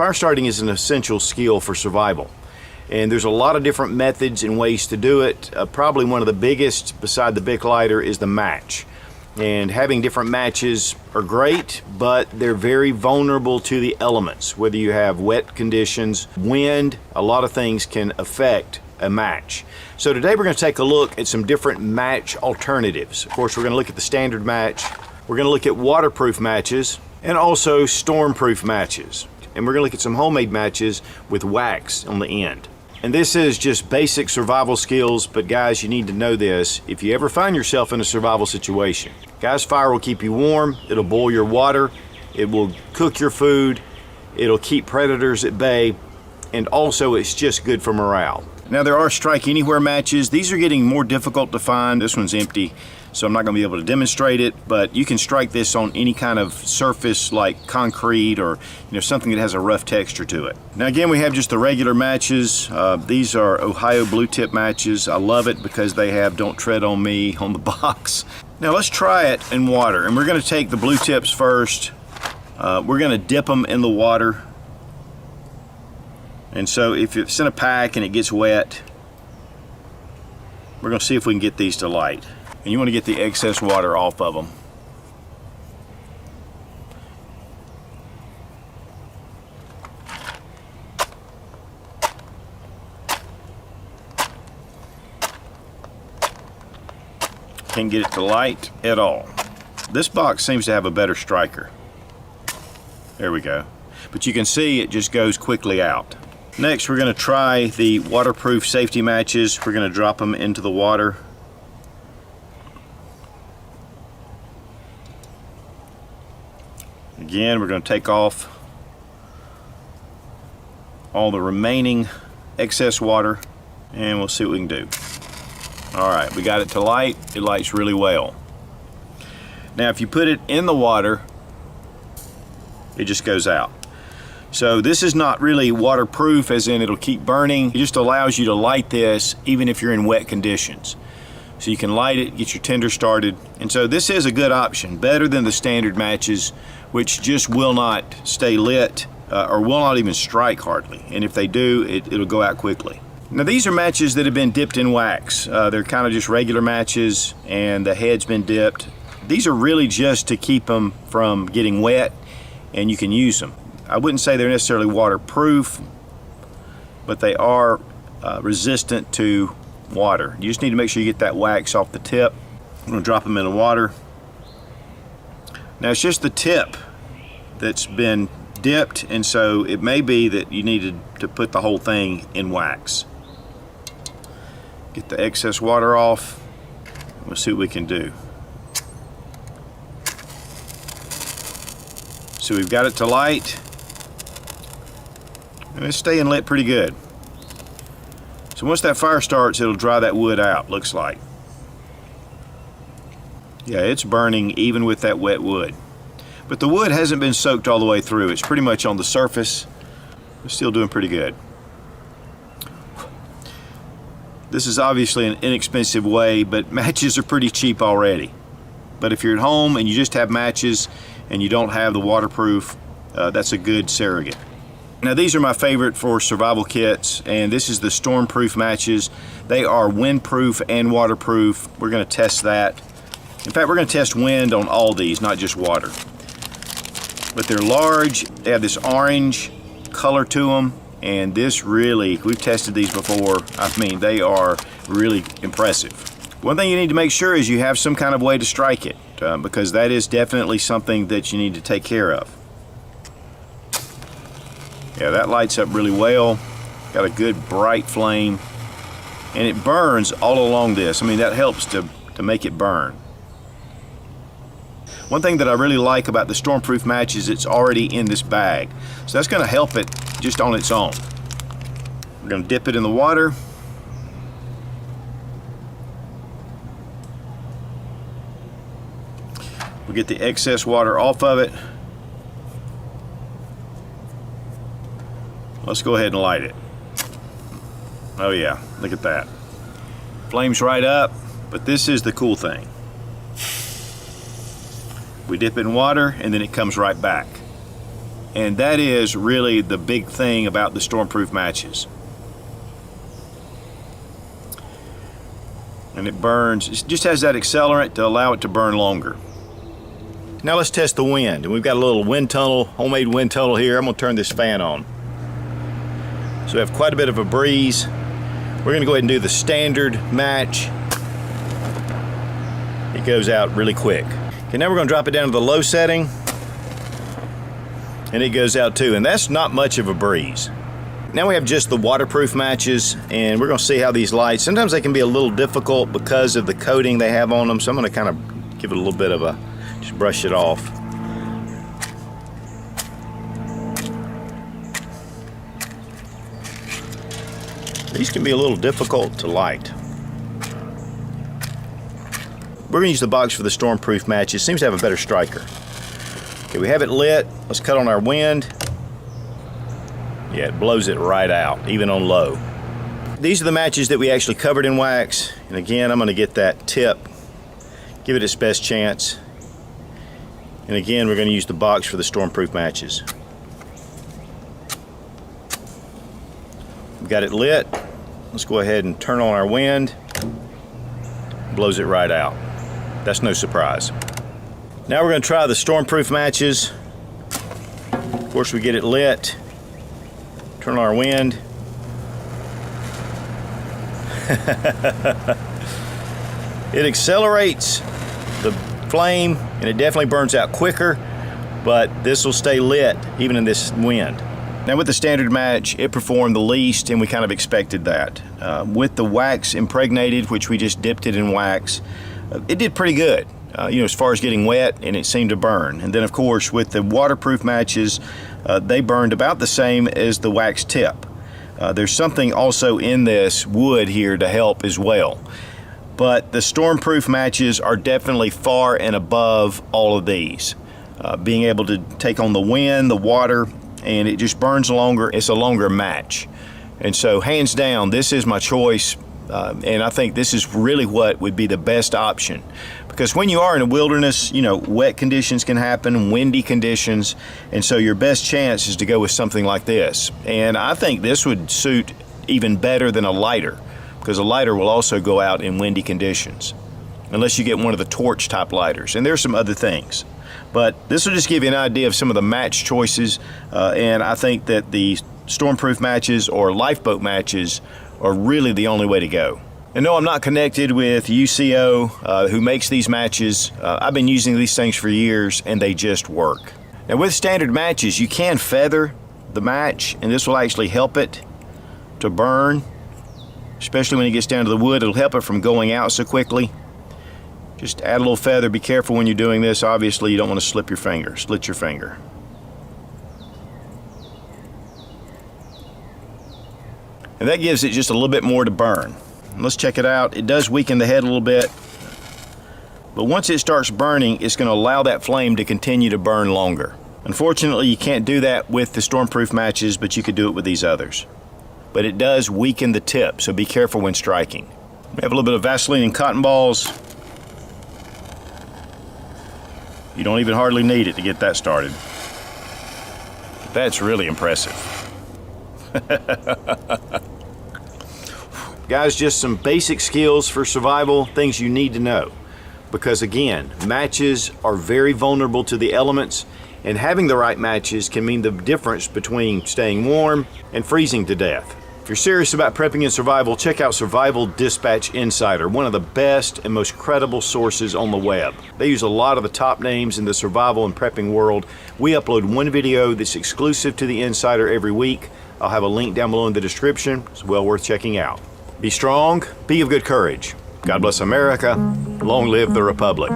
Fire starting is an essential skill for survival, and there's a lot of different methods and ways to do it. Probably one of the biggest beside the Bic lighter is the match. And having different matches are great, but they're very vulnerable to the elements. Whether you have wet conditions, wind, a lot of things can affect a match. So today we're going to take a look at some different match alternatives. Of course, we're going to look at the standard match. We're going to look at waterproof matches and also stormproof matches. And we're going to look at some homemade matches with wax on the end. And this is just basic survival skills, but guys, you need to know this. If you ever find yourself in a survival situation, guys, fire will keep you warm, it'll boil your water, it will cook your food, it'll keep predators at bay, and also it's just good for morale. Now there are strike anywhere matches. These are getting more difficult to find. This one's empty, so I'm not going to be able to demonstrate it, but you can strike this on any kind of surface like concrete or something that has a rough texture to it. Now again, we have just the regular matches. These are Ohio blue tip matches. I love it because they have "Don't Tread on Me" on the box. Now let's try it in water, and we're going to take the blue tips first. We're going to dip them in the water. And so if it's in a pack and it gets wet, we're going to see if we can get these to light. And you want to get the excess water off of them. Can't get it to light at all. This box seems to have a better striker. There we go. But you can see it just goes quickly out. Next, we're going to try the waterproof safety matches. We're going to drop them into the water. Again, we're going to take off all the remaining excess water, and we'll see what we can do. All right, we got it to light. It lights really well. Now, if you put it in the water, it just goes out. So this is not really waterproof, as in it'll keep burning. It just allows you to light this even if you're in wet conditions. So you can light it, get your tinder started. And so this is a good option, better than the standard matches, which just will not stay lit or will not even strike hardly. And if they do, it'll go out quickly. Now these are matches that have been dipped in wax. They're kind of just regular matches, and the head's been dipped. These are really just to keep them from getting wet, and you can use them. I wouldn't say they're necessarily waterproof, but they are resistant to water. You just need to make sure you get that wax off the tip. I'm going to drop them in the water. Now it's just the tip that's been dipped, and so it may be that you needed to put the whole thing in wax. Get the excess water off. We'll see what we can do. So we've got it to light. And it's staying lit pretty good. So once that fire starts, it'll dry that wood out, looks like. Yeah, it's burning even with that wet wood. But the wood hasn't been soaked all the way through. It's pretty much on the surface. It's still doing pretty good. This is obviously an inexpensive way, but matches are pretty cheap already. But if you're at home and you just have matches and you don't have the waterproof, that's a good surrogate. Now these are my favorite for survival kits, and this is the Stormproof matches. They are windproof and waterproof. We're going to test that. In fact, we're going to test wind on all these, not just water. But they're large. They have this orange color to them, and this really, we've tested these before. I mean, they are really impressive. One thing you need to make sure is you have some kind of way to strike it, because that is definitely something that you need to take care of. Yeah, that lights up really well. Got a good bright flame, and it burns all along this. I mean, that helps to make it burn. One thing that I really like about the Stormproof match is it's already in this bag. So that's going to help it just on its own. We're going to dip it in the water. We'll get the excess water off of it. Let's go ahead and light it. Oh yeah, look at that. Flames right up, but this is the cool thing. We dip it in water and then it comes right back. And that is really the big thing about the Stormproof matches. And it burns, it just has that accelerant to allow it to burn longer. Now let's test the wind. And we've got a little wind tunnel, homemade wind tunnel here. I'm gonna turn this fan on. So we have quite a bit of a breeze. We're gonna go ahead and do the standard match. It goes out really quick. Okay, now we're gonna drop it down to the low setting. And it goes out too, and that's not much of a breeze. Now we have just the waterproof matches, and we're gonna see how these lights, sometimes they can be a little difficult because of the coating they have on them, so I'm gonna kind of give it a little bit of a, just brush it off. These can be a little difficult to light. We're gonna use the box for the Stormproof matches. Seems to have a better striker. Okay, we have it lit. Let's cut on our wind. Yeah, it blows it right out, even on low. These are the matches that we actually covered in wax. And again, I'm gonna get that tip, give it its best chance. And again, we're gonna use the box for the Stormproof matches. We've got it lit. Let's go ahead and turn on our wind. Blows it right out. That's no surprise. Now we're gonna try the Stormproof matches. Of course, we get it lit. Turn on our wind. It accelerates the flame and it definitely burns out quicker, but this will stay lit even in this wind. Now with the standard match, it performed the least, and we kind of expected that. With the wax impregnated, which we just dipped it in wax, it did pretty good. As far as getting wet, and it seemed to burn. And then of course with the waterproof matches, they burned about the same as the wax tip. There's something also in this wood here to help as well. But the Stormproof matches are definitely far and above all of these. Being able to take on the wind, the water, and it just burns longer. It's a longer match. And so hands down, this is my choice. And I think this is really what would be the best option. Because when you are in a wilderness, wet conditions can happen, windy conditions, and so your best chance is to go with something like this. And I think this would suit even better than a lighter, because a lighter will also go out in windy conditions, unless you get one of the torch type lighters. And there's some other things. But this will just give you an idea of some of the match choices, and I think that the Stormproof matches or lifeboat matches are really the only way to go. And no, I'm not connected with UCO, who makes these matches. I've been using these things for years, and they just work. Now with standard matches, you can feather the match, and this will actually help it to burn, especially when it gets down to the wood. It'll help it from going out so quickly. Just add a little feather. Be careful when you're doing this. Obviously, you don't want to slit your finger. And that gives it just a little bit more to burn. Let's check it out. It does weaken the head a little bit, but once it starts burning, it's going to allow that flame to continue to burn longer. Unfortunately, you can't do that with the Stormproof matches, but you could do it with these others. But it does weaken the tip, so be careful when striking. We have a little bit of Vaseline and cotton balls. You don't even hardly need it to get that started. That's really impressive. Guys, just some basic skills for survival, things you need to know. Because again, matches are very vulnerable to the elements, and having the right matches can mean the difference between staying warm and freezing to death. If you're serious about prepping and survival, check out Survival Dispatch Insider, one of the best and most credible sources on the web. They use a lot of the top names in the survival and prepping world. We upload one video that's exclusive to the Insider every week. I'll have a link down below in the description. It's well worth checking out. Be strong, be of good courage. God bless America. Long live the Republic.